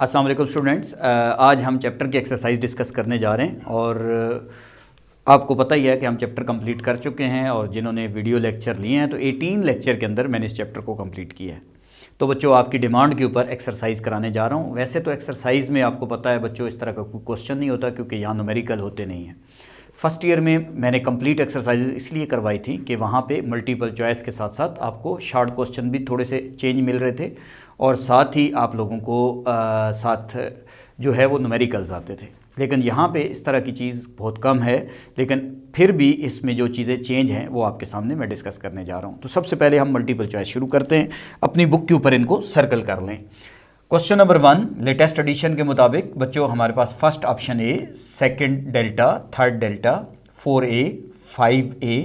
अस्सलाम वालेकुम स्टूडेंट्स। आज हम चैप्टर की एक्सरसाइज डिस्कस करने जा रहे हैं और आपको पता ही है कि हम चैप्टर कंप्लीट कर चुके हैं और जिन्होंने वीडियो लेक्चर लिए हैं तो 18 लेक्चर के अंदर मैंने इस चैप्टर को कंप्लीट किया है। तो बच्चों आपकी डिमांड के ऊपर एक्सरसाइज कराने जा रहा हूँ। वैसे तो एक्सरसाइज में आपको पता है बच्चों इस तरह का कोई क्वेश्चन नहीं होता क्योंकि यहाँ न्यूमेरिकल होते नहीं हैं। फर्स्ट ईयर में मैंने कंप्लीट एक्सरसाइज इसलिए करवाई थी कि वहाँ पे मल्टीपल चॉइस के साथ साथ आपको शॉर्ट क्वेश्चन भी थोड़े से चेंज मिल रहे थे और साथ ही आप लोगों को साथ जो है वो न्यूमेरिकल्स आते थे। लेकिन यहाँ पे इस तरह की चीज़ बहुत कम है, लेकिन फिर भी इसमें जो चीज़ें चेंज हैं वो आपके सामने मैं डिस्कस करने जा रहा हूँ। तो सबसे पहले हम मल्टीपल चॉइस शुरू करते हैं। अपनी बुक के ऊपर इनको सर्कल कर लें। क्वेश्चन नंबर 1 लेटेस्ट एडिशन के मुताबिक बच्चों हमारे पास first option A, second delta, third delta, 4a, 5a,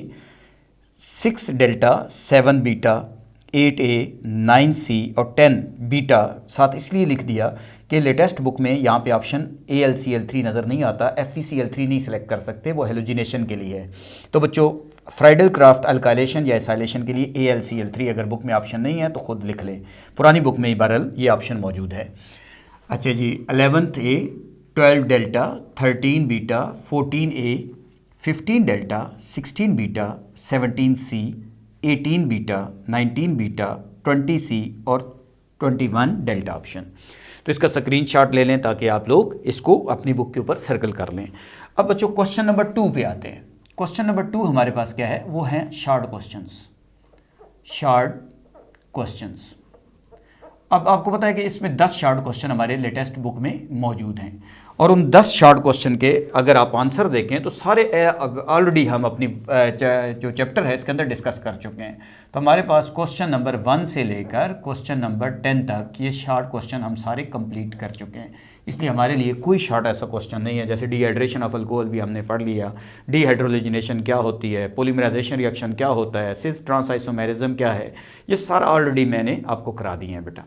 6 delta, 7 beta, 8a, 9c और 10 बीटा साथ इसलिए लिख दिया कि लेटेस्ट बुक में यहाँ पे ऑप्शन AlCl3 नज़र नहीं आता। FeCl3 नहीं सिलेक्ट कर सकते, वो हेलोजिनेशन के लिए है। तो बच्चों फ्राइडल क्राफ्ट अल्काइलेशन या एसाइलेशन के लिए AlCl3 अगर बुक में ऑप्शन नहीं है तो खुद लिख लें। पुरानी बुक में ही बहरहाल ये ऑप्शन मौजूद है। अच्छा जी, 11th A, 12 delta, 13 beta, 14a, 15 delta, 16 beta, 17c, 18 beta, 19 beta, 20c और 21 डेल्टा ऑप्शन। तो इसका स्क्रीनशॉट ले लें ताकि आप लोग इसको अपनी बुक के ऊपर सर्कल कर लें। अब बच्चों क्वेश्चन नंबर 2 पे आते हैं। क्वेश्चन नंबर 2 हमारे पास क्या है, वो है शॉर्ट क्वेश्चंस। शॉर्ट क्वेश्चंस, अब आपको पता है कि इसमें 10 शॉर्ट क्वेश्चन हमारे लेटेस्ट बुक में मौजूद हैं और उन 10 शॉर्ट क्वेश्चन के अगर आप आंसर देखें तो सारे ऑलरेडी हम अपनी जो चैप्टर है इसके अंदर डिस्कस कर चुके हैं। तो हमारे पास क्वेश्चन नंबर 1 से लेकर क्वेश्चन नंबर 10 तक ये शॉर्ट क्वेश्चन हम सारे कंप्लीट कर चुके हैं। इसलिए हमारे लिए कोई शॉर्ट ऐसा क्वेश्चन नहीं है। जैसे डिहाइड्रेशन ऑफ अल्कोहल भी हमने पढ़ लिया, डिहाइड्रोलिजिनेशन क्या होती है, पॉलीमराइजेशन रिएक्शन क्या होता है, सिस ट्रांसआइसोमेरिज्म क्या है, ये सारा ऑलरेडी मैंने आपको करा दिए हैं बेटा।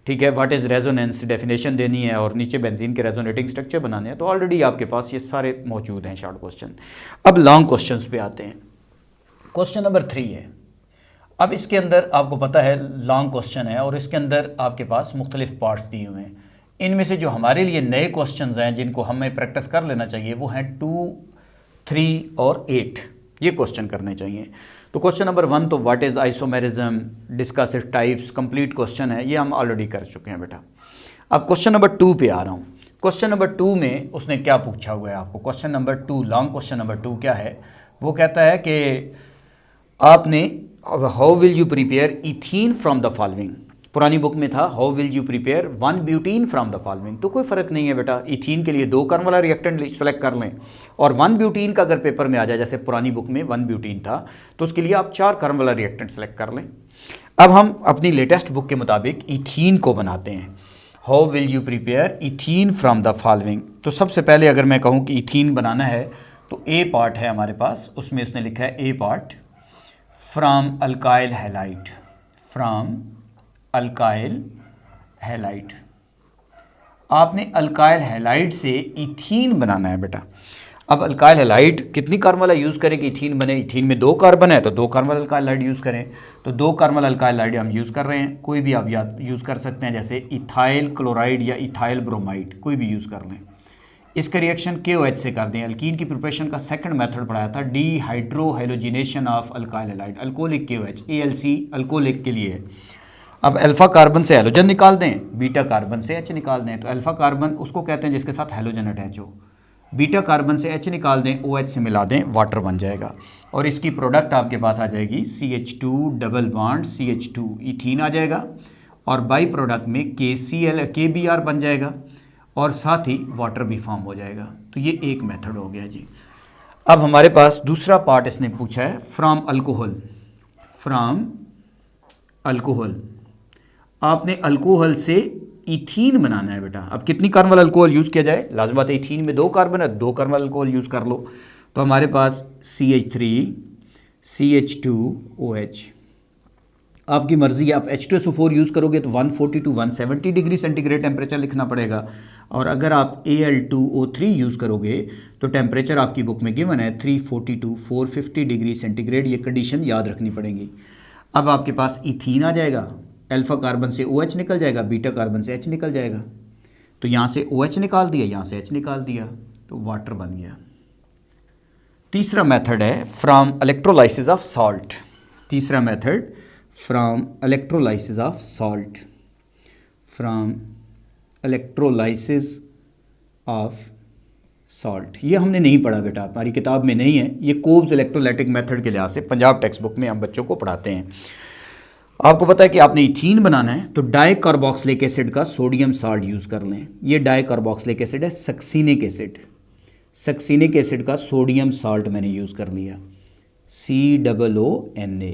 ठीक है, व्हाट इज़ रेजोनेंस डेफिनेशन देनी है और नीचे बेंजीन के रेजोनेटिंग स्ट्रक्चर बनाने हैं। तो ऑलरेडी आपके पास ये सारे मौजूद हैं शॉर्ट क्वेश्चन। अब लॉन्ग क्वेश्चंस पे आते हैं। क्वेश्चन नंबर 3 है। अब इसके अंदर आपको पता है लॉन्ग क्वेश्चन है और इसके अंदर आपके पास मुख्तलिफ पार्ट्स दिए हुए हैं। इनमें से जो हमारे लिए नए क्वेश्चन हैं जिनको हमें प्रैक्टिस कर लेना चाहिए वो हैं 2, 3 और 8। ये क्वेश्चन करने चाहिए। तो क्वेश्चन नंबर 1 तो what is isomerism, discuss its types, complete question है, ये हम ऑलरेडी कर चुके हैं बेटा। अब क्वेश्चन नंबर 2 पे आ रहा हूँ। क्वेश्चन नंबर 2 में उसने क्या पूछा हुआ है आपको। Question number 2, long question number 2 क्या है, वो कहता है कि आपने how will you prepare ethene from the following. पुरानी बुक में था how will you prepare 1 butene from the following. तो कोई फ़र्क नहीं है बेटा, इथीन के लिए 2 कार्बन वाला रिएक्टेंट सेलेक्ट कर लें और 1 ब्यूटीन का अगर पेपर में आ जाए, जैसे पुरानी बुक में 1 ब्यूटीन था, तो उसके लिए आप 4 कार्बन वाला रिएक्टेंट सेलेक्ट कर लें। अब हम अपनी लेटेस्ट बुक के मुताबिक इथीन को बनाते हैं। How will you prepare ethene from the following. तो सबसे पहले अगर मैं कहूँ कि इथीन बनाना है तो ए पार्ट है हमारे पास, उसमें उसने लिखा है A part from alkyl halide, from alkyl halide. आपने अल्काइल हैलाइड से इथीन बनाना है बेटा। अब अल्काइल हैलाइड कितनी कार्बन वाला यूज़ करें कि इथीन बने। इथीन में 2 कार्बन है तो 2 कार्बन वाला अल्काइल हैलाइड यूज़ करें। तो 2 कार्बन वाला अल्काइल हैलाइड हम यूज़ कर रहे हैं। कोई भी आप यूज़ कर सकते हैं, जैसे इथाइल क्लोराइड या इथाइल ब्रोमाइड, कोई भी यूज़ कर लें। इसका रिएक्शन KOH से कर दें। अल्कीन की प्रिपरेशन का सेकंड मेथड पढ़ाया था, dehydro halogenation of alkyl halide, alcoholic KOH, AlC alcoholic K लिए है। अब अल्फ़ा कार्बन से हैलोजन निकाल दें, बीटा कार्बन से H निकाल दें। तो अल्फ़ा कार्बन उसको कहते हैं जिसके साथ हैलोजन अटैच हो। बीटा कार्बन से H निकाल दें, OH से मिला दें, वाटर बन जाएगा और इसकी प्रोडक्ट आपके पास आ जाएगी CH2 double bond CH2 ethene आ जाएगा और बाई प्रोडक्ट में KBr बन जाएगा और साथ ही वाटर भी फॉर्म हो जाएगा। तो ये एक मेथड हो गया जी। अब हमारे पास दूसरा पार्ट इसने पूछा है फ्रॉम अल्कोहल, फ्रॉम अल्कोहल। आपने अल्कोहल से इथीन बनाना है बेटा। अब कितनी कार्बन वाला अल्कोहल यूज़ किया जाए, लाजमी बात है इथीन में 2 कार्बन है, 2 कार्बन वाला अल्कोहल यूज़ कर लो। तो हमारे पास CH3 CH2OH। आपकी मर्ज़ी है, आप H2SO4 यूज़ करोगे तो 140 to 170 डिग्री सेंटीग्रेड टेम्परेचर लिखना पड़ेगा और अगर आप Al2O3 यूज़ करोगे तो टेम्परेचर आपकी बुक में गिवन है 340 to 450 डिग्री सेंटीग्रेड। ये कंडीशन याद रखनी पड़ेगी। अब आपके पास इथीन आ जाएगा, अल्फ़ा कार्बन से OH निकल जाएगा, बीटा कार्बन से H निकल जाएगा। तो यहाँ से OH निकाल दिया, यहाँ से H निकाल दिया, तो वाटर बन गया। तीसरा मेथड है फ्रॉम इलेक्ट्रोलाइसिस ऑफ सॉल्ट। तीसरा method from electrolysis of salt, from electrolysis of salt. ये हमने नहीं पढ़ा बेटा, हमारी किताब में नहीं है। ये कोब्स इलेक्ट्रोलाइटिक मेथड के लिहाज से पंजाब टेक्स्ट बुक में हम बच्चों को पढ़ाते हैं। आपको पता है कि आपने इथीन बनाना है तो डाई कार्बोक्सिलिक एसिड का सोडियम साल्ट यूज़ कर लें। ये डाई कार्बोक्सिलिक एसिड है, सक्सीनिक एसिड। सक्सीनिक एसिड का सोडियम साल्ट मैंने यूज़ कर लिया, COONA।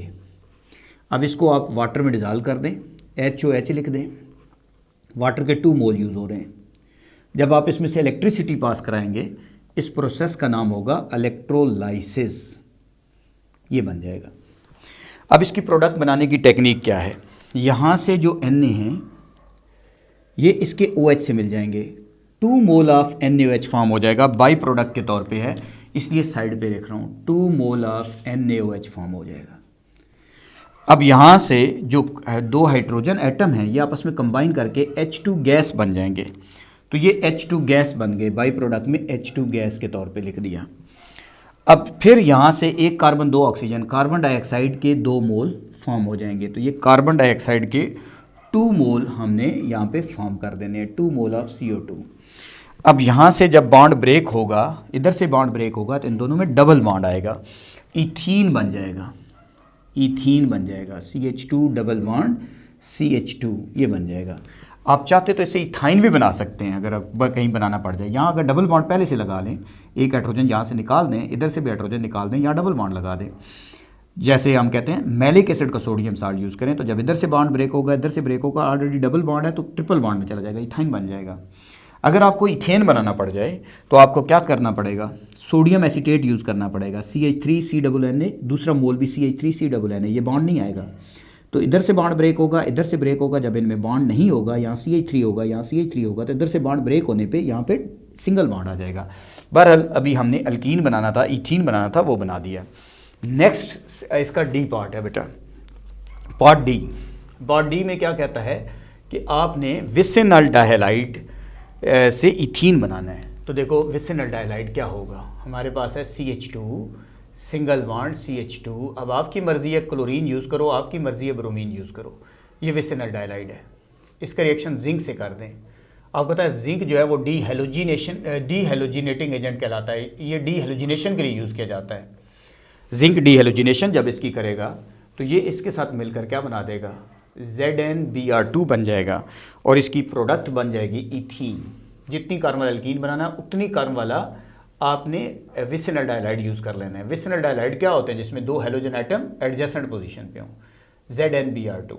अब इसको आप वाटर में डिज़ाल्व कर दें, HOH लिख दें। वाटर के 2 मोल यूज़ हो रहे हैं। जब आप इसमें से इलेक्ट्रिसिटी पास कराएंगे, इस प्रोसेस का नाम होगा इलेक्ट्रोलाइसिस। ये बन जाएगा। अब इसकी प्रोडक्ट बनाने की टेक्निक क्या है? यहाँ से जो Na हैं ये इसके OH से मिल जाएंगे, 2 मोल ऑफ NaOH फॉर्म हो जाएगा, बाई प्रोडक्ट के तौर पे है इसलिए साइड पे लिख रहा हूँ, 2 मोल ऑफ NaOH फॉर्म हो जाएगा। अब यहाँ से जो 2 हाइड्रोजन एटम हैं ये आपस में कंबाइन करके H2 गैस बन जाएंगे। तो ये H2 गैस बन गए, बाई प्रोडक्ट में H2 गैस के तौर पे लिख दिया। अब फिर यहाँ से 1 कार्बन 2 ऑक्सीजन, कार्बन डाइऑक्साइड के 2 मोल फॉर्म हो जाएंगे। तो ये कार्बन डाइऑक्साइड के 2 मोल हमने यहाँ पे फॉर्म कर देने हैं, 2 मोल ऑफ CO2। अब यहाँ से जब बॉन्ड ब्रेक होगा, इधर से बॉन्ड ब्रेक होगा तो इन दोनों में डबल बॉन्ड आएगा, इथीन बन जाएगा। इथीन बन जाएगा, CH2 डबल बॉन्ड CH2 ये बन जाएगा। आप चाहते तो इसे इथाइन भी बना सकते हैं अगर कहीं बनाना पड़ जाए। यहाँ अगर डबल बॉन्ड पहले से लगा लें, एक हाइड्रोजन यहाँ से निकाल दें, इधर से भी हाइड्रोजन निकाल दें, यहाँ डबल बॉन्ड लगा दें। जैसे हम कहते हैं मैलिक एसिड का सोडियम साल्ट यूज़ करें तो जब इधर से बॉन्ड ब्रेक होगा, इधर से ब्रेक होगा, ऑलरेडी डबल बॉन्ड है तो ट्रिपल बॉन्ड में चला जाएगा, इथाइन बन जाएगा। अगर आपको इथेन बनाना पड़ जाए तो आपको क्या करना पड़ेगा? सोडियम एसीटेट यूज़ करना पड़ेगा, CH3CNA, दूसरा मोल भी CH3CNA, ये बॉन्ड नहीं आएगा। तो इधर से बॉन्ड ब्रेक होगा, इधर से ब्रेक होगा, जब इनमें बॉन्ड नहीं होगा, यहाँ CH3 होगा, यहाँ CH3 होगा, तो इधर से बॉन्ड ब्रेक होने पे यहाँ पे सिंगल बॉन्ड आ जाएगा। बहरहाल अभी हमने अल्कीन बनाना था, इथीन बनाना था, वो बना दिया। नेक्स्ट इसका डी पार्ट है बेटा, पार्ट डी। पार्ट डी में क्या कहता है कि आपने विसिनल डायहाइड से इथीन बनाना है। तो देखो विसिनल डायहाइड क्या होगा, हमारे पास है CH2 सिंगल बॉन्ड CH2। अब आपकी मर्ज़ी है क्लोरीन यूज़ करो, आपकी मर्ज़ी है ब्रोमीन यूज़ करो। ये विसिनल डायहाइड है, इसका रिएक्शन जिंक से कर दें। आपको पता है जिंक जो है वो डीहेलोजिनेटिंग एजेंट कहलाता है, ये डीहेलोजिनेशन के लिए यूज़ किया जाता है। जिंक डीहेलोजिनेशन जब इसकी करेगा तो ये इसके साथ मिलकर क्या बना देगा, ZnBr2 बन जाएगा और इसकी प्रोडक्ट बन जाएगी इथीन। जितनी कार्बन वाला एल्कीन बनाना उतनी कार्बन वाला आपने विसिनल डायहाइड यूज़ कर लेना है। विसिनल डायहाइड क्या होते हैं? जिसमें 2 हेलोजन एटम एडजेसेंट पोजीशन पे हों, ZnBr2।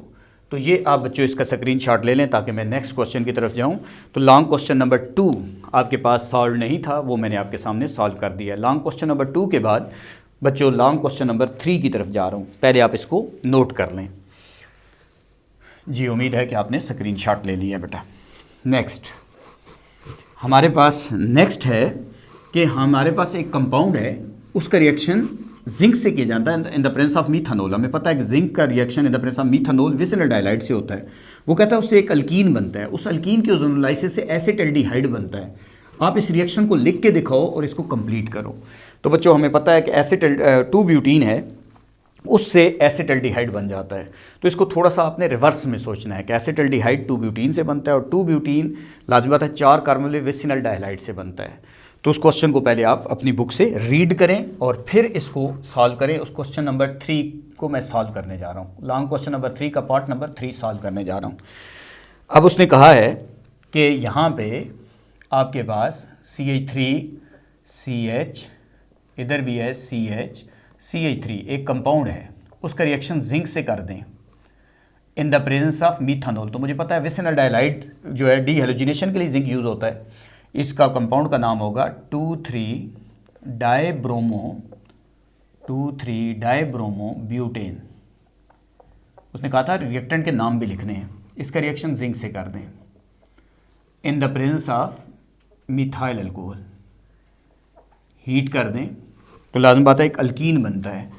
तो ये आप बच्चों इसका स्क्रीनशॉट ले लें ताकि मैं नेक्स्ट क्वेश्चन की तरफ जाऊं। तो लॉन्ग क्वेश्चन नंबर 2 आपके पास सॉल्व नहीं था, वो मैंने आपके सामने सॉल्व कर दिया। लॉन्ग क्वेश्चन नंबर 2 के बाद बच्चों लॉन्ग क्वेश्चन नंबर 3 की तरफ जा रहा हूँ, पहले आप इसको नोट कर लें। जी उम्मीद है कि आपने स्क्रीनशॉट ले लिया बेटा। नेक्स्ट हमारे पास नेक्स्ट है कि हमारे पास एक कंपाउंड है, उसका रिएक्शन जिंक से किया जाता है in the presence of methanol. हमें पता है कि जिंक का reaction in the presence of methanol vicinal डायहाइड से होता है। वो कहता है उससे एक अल्कीन बनता है, उस अल्कीन के ओजोनोलाइसिस से एसिटल्डिहाइड बनता है। आप इस रिएक्शन को लिख के दिखाओ और इसको कंप्लीट करो। तो बच्चों हमें पता है कि 2 ब्यूटीन है, उससे एसिटल्डिहाइड बन जाता है। तो इसको थोड़ा सा आपने रिवर्स में सोचना है कि एसिटल्डिहाइड 2 ब्यूटीन से बनता है और 2 ब्यूटीन लाजमी बात है 4 कार्बन विसिनल डायहाइड से बनता है। तो उस क्वेश्चन को पहले आप अपनी बुक से रीड करें और फिर इसको सॉल्व करें। उस क्वेश्चन नंबर 3 को मैं सॉल्व करने जा रहा हूँ, लॉन्ग क्वेश्चन नंबर 3 का पार्ट नंबर 3 सॉल्व करने जा रहा हूँ। अब उसने कहा है कि यहाँ पे आपके पास CH3CH, इधर भी है CH3 एक कंपाउंड है, उसका रिएक्शन जिंक से कर दें इन द प्रेजेंस ऑफ मीथानोल। तो मुझे पता है विसिनल डायहाइड जो है डीहेलोजिनेशन के लिए जिंक यूज़ होता है। इसका कंपाउंड का नाम होगा 2,3-डाइब्रोमो ब्यूटेन। उसने कहा था रिएक्टेंट के नाम भी लिखने हैं। इसका रिएक्शन जिंक से कर दें इन the presence of methyl alcohol, heat कर दें तो लाजम बात है एक अल्कीन बनता है।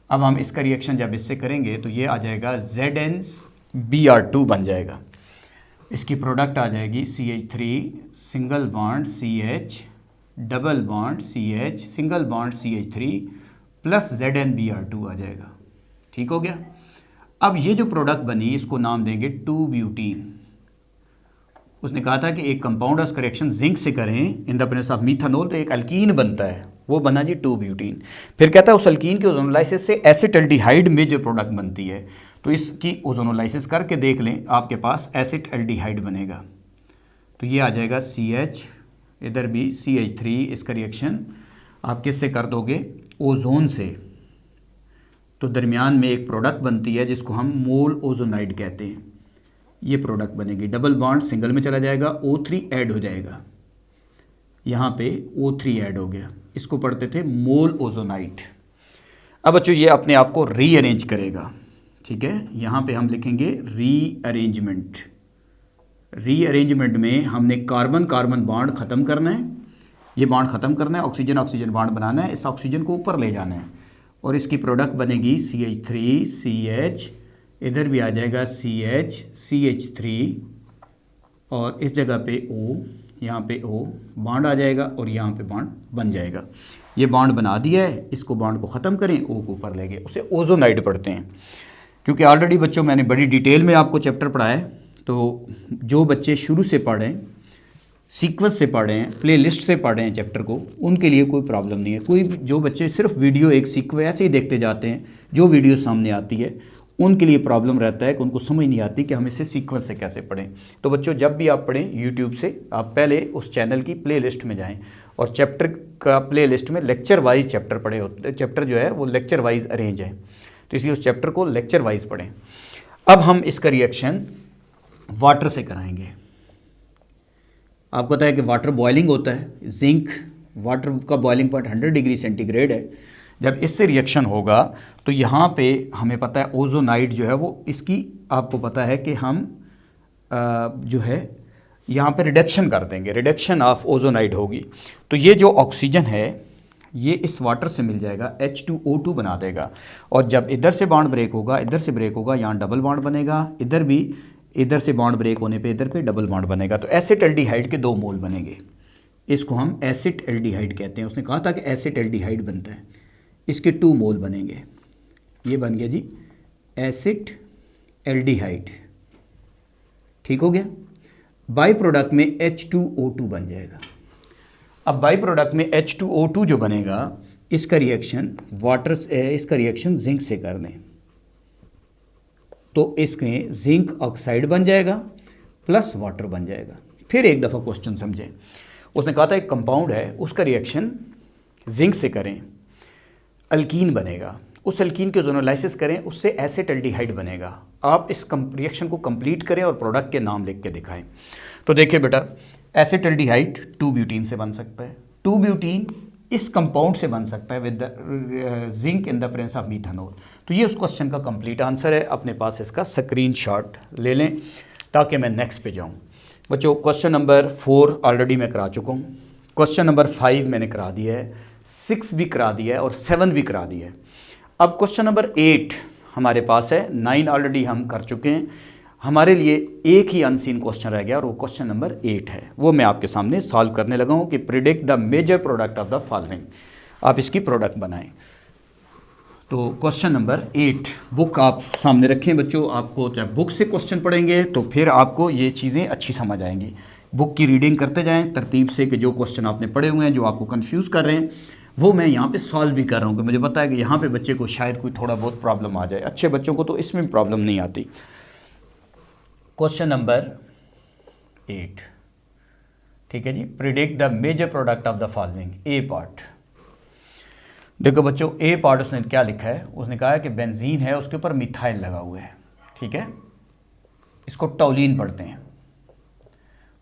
अब हम इसका रिएक्शन जब इससे करेंगे तो ये आ जाएगा ZnBr2 बन जाएगा। इसकी प्रोडक्ट आ जाएगी CH3 single bond CH double bond CH single bond CH3 plus ZnBr2 आ जाएगा। ठीक हो गया। अब ये जो प्रोडक्ट बनी इसको नाम देंगे 2-ब्यूटीन। उसने कहा था कि एक कंपाउंड ऑफ करेक्शन जिंक से करें इन द प्रेजेंस ऑफ मीथानोल तो एक अल्कीन बनता है, वो बना जी 2-ब्यूटीन। फिर कहता है उस अल्कीन के ओजोनोलाइसिस से एसिटल्डिहाइड में जो प्रोडक्ट बनती है तो इसकी ओजोनोलाइसिस करके देख लें, आपके पास एसिटल्डिहाइड बनेगा। तो ये आ जाएगा CH, इधर भी CH3, इसका रिएक्शन आप किससे कर दोगे, ओजोन से। तो दरमियान में एक प्रोडक्ट बनती है जिसको हम मोल ओजोनाइड कहते हैं। ये प्रोडक्ट बनेगी, डबल बॉन्ड सिंगल में चला जाएगा, O3 ऐड हो जाएगा, यहाँ पे O3 ऐड हो गया, इसको पढ़ते थे मोल ओजोनाइड। अब बच्चों ये अपने आप को रीअरेंज करेगा। ठीक है, यहाँ पे हम लिखेंगे रीअरेंजमेंट। रीअरेंजमेंट में हमने कार्बन कार्बन बॉन्ड ख़त्म करना है, ये बॉन्ड ख़त्म करना है, ऑक्सीजन ऑक्सीजन बॉन्ड बनाना है, इस ऑक्सीजन को ऊपर ले जाना है और इसकी प्रोडक्ट बनेगी CH3 CH, इधर भी आ जाएगा CH CH3 और इस जगह पे O, यहाँ पे O बॉन्ड आ जाएगा और यहाँ पे बॉन्ड बन जाएगा। ये बॉन्ड बना दिया है, इसको बॉन्ड को ख़त्म करें, O को ऊपर ले गए, उसे ओजोनाइड पढ़ते हैं। क्योंकि ऑलरेडी बच्चों मैंने बड़ी डिटेल में आपको चैप्टर पढ़ाया है, तो जो बच्चे शुरू से पढ़ें, सीक्वेंस से पढ़ें, प्ले लिस्ट से पढ़ें चैप्टर को, उनके लिए कोई प्रॉब्लम नहीं है। कोई जो बच्चे सिर्फ वीडियो एक सीक्वेंस ऐसे ही देखते जाते हैं, जो वीडियो सामने आती है, उनके लिए प्रॉब्लम रहता है कि उनको समझ नहीं आती कि हम इसे सीक्वेंस से कैसे पढ़ें। तो बच्चों जब भी आप पढ़ें यूट्यूब से, आप पहले उस चैनल की प्ले लिस्ट में जाएँ और चैप्टर का प्ले लिस्ट में लेक्चर वाइज चैप्टर पढ़े होते, चैप्टर जो है वो लेक्चर वाइज अरेंज है, तो इसलिए उस चैप्टर को लेक्चर वाइज पढ़ें। अब हम इसका रिएक्शन वाटर से कराएंगे। आपको पता है कि वाटर बॉइलिंग होता है, जिंक वाटर का बॉइलिंग पॉइंट 100 डिग्री सेंटीग्रेड है। जब इससे रिएक्शन होगा तो यहाँ पे हमें पता है ओजोनाइड जो है वो, इसकी आपको पता है कि हम जो है यहाँ पे रिडक्शन कर देंगे, रिडक्शन ऑफ ओजोनाइड होगी। तो ये जो ऑक्सीजन है ये इस वाटर से मिल जाएगा, H2O2 बना देगा, और जब इधर से बॉन्ड ब्रेक होगा, इधर से ब्रेक होगा, यहाँ डबल बॉन्ड बनेगा, इधर भी, इधर से बॉन्ड ब्रेक होने पे इधर पे डबल बॉन्ड बनेगा, तो एसिटल्डिहाइड के 2 मोल बनेंगे। इसको हम एसिटल्डिहाइड कहते हैं। उसने कहा था कि एसिटल्डिहाइड बनता है, इसके 2 मोल बनेंगे। ये बन गया जी एसिटल्डिहाइड। ठीक हो गया। बाई प्रोडक्ट में H2O2 बन जाएगा। अब बाई प्रोडक्ट में H2O2 जो बनेगा, इसका रिएक्शन इसका रिएक्शन जिंक से कर लें तो इसमें जिंक ऑक्साइड बन जाएगा प्लस वाटर बन जाएगा। फिर एक दफ़ा क्वेश्चन समझें। उसने कहा था एक कंपाउंड है, उसका रिएक्शन जिंक से करें, अल्कीन बनेगा, उस अल्कीन के ओजोनोलाइसिस करें, उससे एसिटल्डिहाइड बनेगा। आप इस रिएक्शन को कंप्लीट करें और प्रोडक्ट के नाम लिख के दिखाएं। तो देखिए बेटा, एसिटल्डिहाइड 2-ब्यूटीन से बन सकता है, 2-ब्यूटीन इस कंपाउंड से बन सकता है with zinc in the presence of methanol. तो ये उस क्वेश्चन का कंप्लीट आंसर है। अपने पास इसका स्क्रीनशॉट ले लें ताकि मैं नेक्स्ट पे जाऊं। बच्चों क्वेश्चन नंबर 4 ऑलरेडी मैं करा चुका हूँ, क्वेश्चन नंबर 5 मैंने करा दिया है, 6 भी करा दिया है और 7 भी करा दिया है। अब क्वेश्चन नंबर 8 हमारे पास है, 9 ऑलरेडी हम कर चुके हैं। हमारे लिए एक ही अनसीन क्वेश्चन रह गया और वो क्वेश्चन नंबर 8 है, वो मैं आपके सामने सॉल्व करने लगा हूँ कि predict the major product of the following. आप इसकी प्रोडक्ट बनाएं। तो क्वेश्चन नंबर 8 बुक आप सामने रखें बच्चों। आपको जब बुक से क्वेश्चन पढ़ेंगे तो फिर आपको ये चीज़ें अच्छी समझ आएंगी। बुक की रीडिंग करते जाएं तरतीब से कि जो क्वेश्चन आपने पढ़े हुए हैं, जो आपको कंफ्यूज कर रहे हैं, वो मैं यहाँ पे सॉल्व भी कर रहा हूँ कि मुझे पता है कि यहाँ पे बच्चे को शायद कोई थोड़ा बहुत प्रॉब्लम आ जाए। अच्छे बच्चों को तो इसमें प्रॉब्लम नहीं आती। क्वेश्चन नंबर 8, ठीक है जी, predict the major product of the following. A part देखो बच्चों, ए पार्ट उसने क्या लिखा है, उसने कहा है कि बेंजीन है, उसके ऊपर मिथाइल लगा हुआ है, ठीक है, इसको टॉलीन पढ़ते हैं।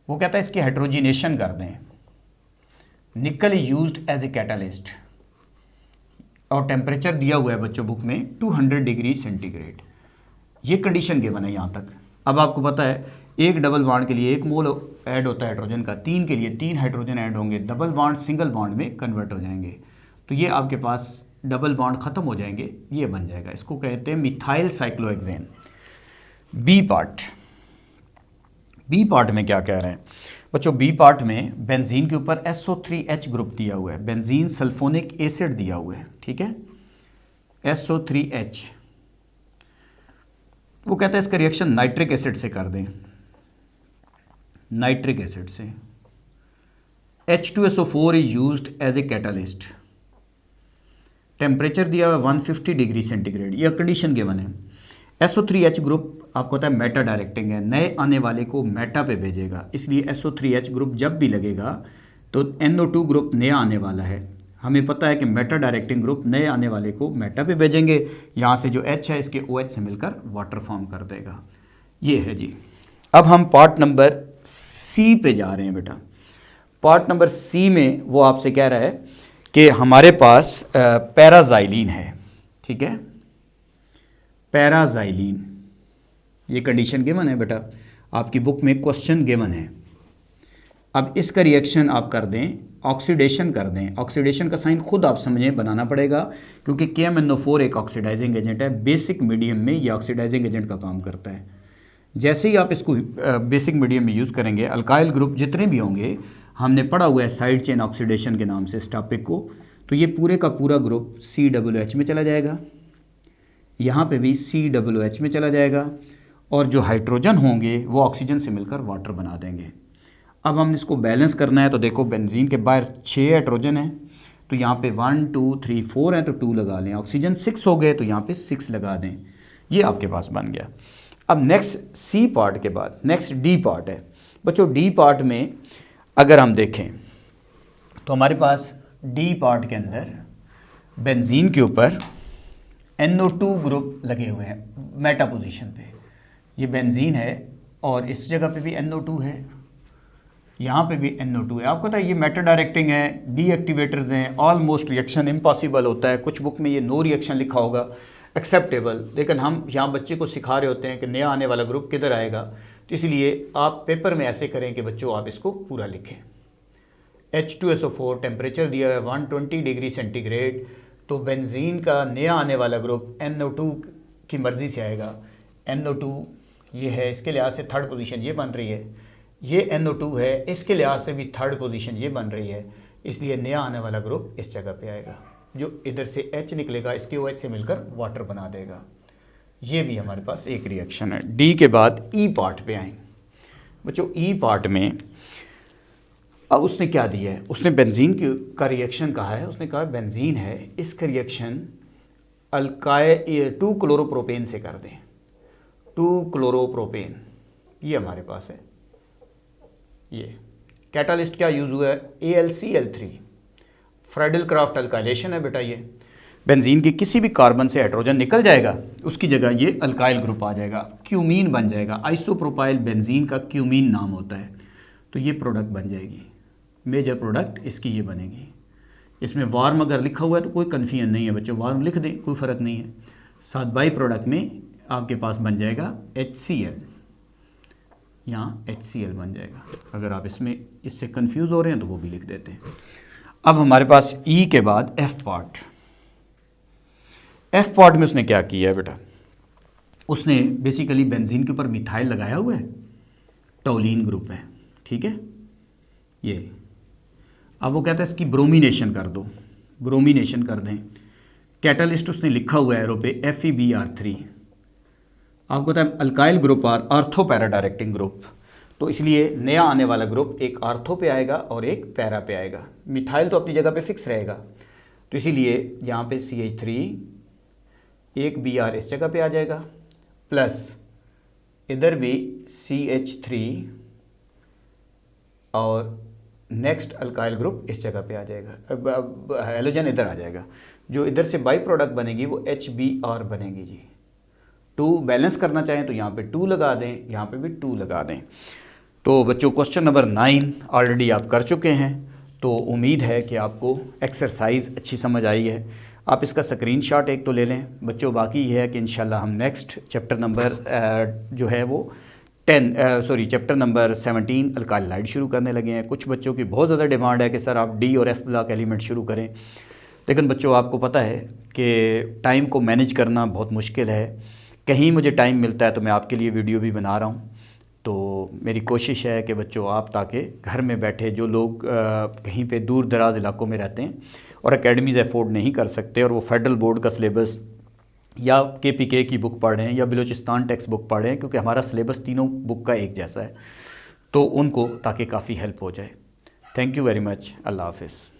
वो कहता है इसकी हाइड्रोजिनेशन कर दें। निकल यूज्ड एज ए कैटालिस्ट और टेम्परेचर दिया हुआ है बच्चों बुक में 200 डिग्री सेंटीग्रेड। ये कंडीशन गिवन है यहाँ तक। अब आपको पता है एक डबल बॉन्ड के लिए 1 मोल ऐड होता है हाइड्रोजन का, 3 के लिए 3 हाइड्रोजन ऐड होंगे, डबल बॉन्ड सिंगल बॉन्ड में कन्वर्ट हो जाएंगे, तो ये आपके पास डबल बॉन्ड ख़त्म हो जाएंगे, ये बन जाएगा। इसको कहते हैं methyl cyclohexane. B part, B part में क्या कह रहे हैं बच्चों? बी पार्ट में बेंजीन के ऊपर SO3H ग्रुप दिया हुआ है, बेंजीन सल्फोनिक एसिड दिया हुआ है, ठीक है, SO3H। वो कहता है इसका रिएक्शन नाइट्रिक एसिड से कर दें, नाइट्रिक एसिड से। H2SO4 is used as a catalyst. Temperature दिया हुआ 150 डिग्री सेंटीग्रेड, यह कंडीशन गिवन है। SO3H ग्रुप आपको पता है मेटा डायरेक्टिंग है, नए आने वाले को मेटा पे भेजेगा, इसलिए SO3H ग्रुप जब भी लगेगा तो NO2 ग्रुप नया आने वाला है। हमें पता है कि मेटा डायरेक्टिंग ग्रुप नए आने वाले को मेटा पे भेजेंगे, यहाँ से जो H है इसके OH से मिलकर वाटर फॉर्म कर देगा। ये है जी। अब हम पार्ट नंबर C पे जा रहे हैं बेटा। पार्ट नंबर C में वो आपसे कह रहा है कि हमारे पास पैराजाइलिन है, ठीक है, पैराजाइलिन, ये कंडीशन गिवन है बेटा, आपकी बुक में क्वेश्चन गिवन है। अब इसका रिएक्शन आप कर दें, ऑक्सीडेशन कर दें। ऑक्सीडेशन का साइन खुद आप समझें, बनाना पड़ेगा, क्योंकि KMNO4 एक ऑक्सीडाइजिंग एजेंट है। बेसिक मीडियम में ये ऑक्सीडाइजिंग एजेंट का काम करता है। जैसे ही आप इसको बेसिक मीडियम में यूज़ करेंगे, अल्काइल ग्रुप जितने भी होंगे, हमने पढ़ा हुआ है साइड चेन ऑक्सीडेशन के नाम से इस टॉपिक को, तो ये पूरे का पूरा ग्रुप COOH में चला जाएगा, यहाँ पे भी COOH में चला जाएगा, और जो हाइड्रोजन होंगे वो ऑक्सीजन से मिलकर वाटर बना देंगे। अब हम इसको बैलेंस करना है, तो देखो बेंजीन के बाहर 6 हाइड्रोजन है, तो यहाँ पे 1 2 3 4 हैं तो 2 लगा लें। ऑक्सीजन 6 हो गए तो यहाँ पे 6 लगा दें। ये आपके पास बन गया। अब नेक्स्ट C पार्ट के बाद नेक्स्ट D पार्ट है बच्चों। D पार्ट में अगर हम देखें तो हमारे पास D पार्ट के अंदर बेंजीन के ऊपर NO2 ग्रुप लगे हुए हैं मेटा पोजीशन पे। ये बेंजीन है और इस जगह पे भी NO2 है, यहाँ पे भी NO2 है। आपको पता है ये मेटा डायरेक्टिंग है, डीएक्टिवेटर्स हैं, ऑलमोस्ट रिएक्शन इम्पॉसिबल होता है। कुछ बुक में ये नो रिएक्शन लिखा होगा, एक्सेप्टेबल, लेकिन हम यहाँ बच्चे को सिखा रहे होते हैं कि नया आने वाला ग्रुप किधर आएगा, तो इसलिए आप पेपर में ऐसे करें कि बच्चों आप इसको पूरा लिखें। H2SO4 टेम्परेचर दिया है 120 डिग्री सेंटीग्रेड, तो बेंजीन का नया आने वाला ग्रुप NO2 की मर्ज़ी से आएगा। NO2 ये है, इसके लिहाज से थर्ड पोजीशन ये बन रही है, ये NO2 है, इसके लिहाज से भी थर्ड पोजीशन ये बन रही है, इसलिए नया आने वाला ग्रुप इस जगह पे आएगा। जो इधर से H निकलेगा इसके OH से मिलकर वाटर बना देगा। ये भी हमारे पास एक रिएक्शन है। D के बाद E पार्ट पे आएँ बच्चों। E पार्ट में अब उसने क्या दिया है, उसने बेंजीन का रिएक्शन कहा है। उसने कहा बेंजीन है, इसका रिएक्शन अल्काइल 2 क्लोरोप्रोपेन से कर दें, 2 क्लोरोप्रोपेन, ये हमारे पास है। ये कैटालिस्ट क्या यूज़ हुआ है, AlCl3, फ्रेडल क्राफ्ट अल्काइलेशन है बेटा। ये बेंजीन के किसी भी कार्बन से हाइड्रोजन निकल जाएगा, उसकी जगह ये अल्काइल ग्रुप आ जाएगा, क्यूमीन बन जाएगा। आइसोप्रोपाइल बेंजीन का क्यूमीन नाम होता है, तो ये प्रोडक्ट बन जाएगी, मेजर प्रोडक्ट इसकी ये बनेगी। इसमें वार्म अगर लिखा हुआ है तो कोई कन्फ्यूजन नहीं है बच्चों, वार्म लिख दें, कोई फ़र्क नहीं है। साथ बाई प्रोडक्ट में आपके पास बन जाएगा HCl, यहाँ HCl बन जाएगा। अगर आप इसमें इससे कंफ्यूज हो रहे हैं तो वो भी लिख देते हैं। अब हमारे पास E के बाद F पार्ट। F पार्ट में उसने क्या किया है बेटा, उसने बेसिकली बेंजीन के ऊपर मिथाइल लगाया हुआ है, टोलीन ग्रुप है, ठीक है ये। अब वो कहता है इसकी ब्रोमिनेशन कर दो, ब्रोमिनेशन कर दें। कैटालिस्ट उसने लिखा हुआ है एरो पे FeBr3। आपको पता है alkyl group are ortho para directing group, तो इसलिए नया आने वाला ग्रुप एक आर्थो पे आएगा और एक पैरा पे आएगा। मिथाइल तो अपनी जगह पे फिक्स रहेगा, तो इसीलिए यहाँ पे CH3, एक Br इस जगह पे आ जाएगा, प्लस इधर भी CH3 और नेक्स्ट अल्काइल ग्रुप इस जगह पे आ जाएगा, हेलोजन इधर आ जाएगा। जो इधर से बाई प्रोडक्ट बनेगी वो HBr बनेगी जी। 2 बैलेंस करना चाहें तो यहाँ पे 2 लगा दें, यहाँ पे भी 2 लगा दें। तो बच्चों क्वेश्चन नंबर 9 ऑलरेडी आप कर चुके हैं, तो उम्मीद है कि आपको एक्सरसाइज अच्छी समझ आई है। आप इसका स्क्रीनशॉट एक तो ले लें बच्चों। बाकी ये है कि इंशाल्लाह हम नेक्स्ट चैप्टर नंबर जो है वो चैप्टर नंबर 17 अल्काइल हाइड शुरू करने लगे हैं। कुछ बच्चों की बहुत ज़्यादा डिमांड है कि सर आप D और F ब्लॉक एलिमेंट शुरू करें, लेकिन बच्चों आपको पता है कि टाइम को मैनेज करना बहुत मुश्किल है। कहीं मुझे टाइम मिलता है तो मैं आपके लिए वीडियो भी बना रहा हूँ। तो मेरी कोशिश है कि बच्चों आप ताकि घर में बैठे जो लोग कहीं पे दूर दराज इलाकों में रहते हैं और एकेडमीज़ अफोर्ड नहीं कर सकते और वो फेडरल बोर्ड का सिलेबस या KPK की बुक पढ़ें या बलूचिस्तान टेक्स्ट बुक पढ़ें, क्योंकि हमारा सिलेबस तीनों बुक का एक जैसा है, तो उनको ताकि काफ़ी हेल्प हो जाए। Thank you very much. अल्लाह हाफ़िज़।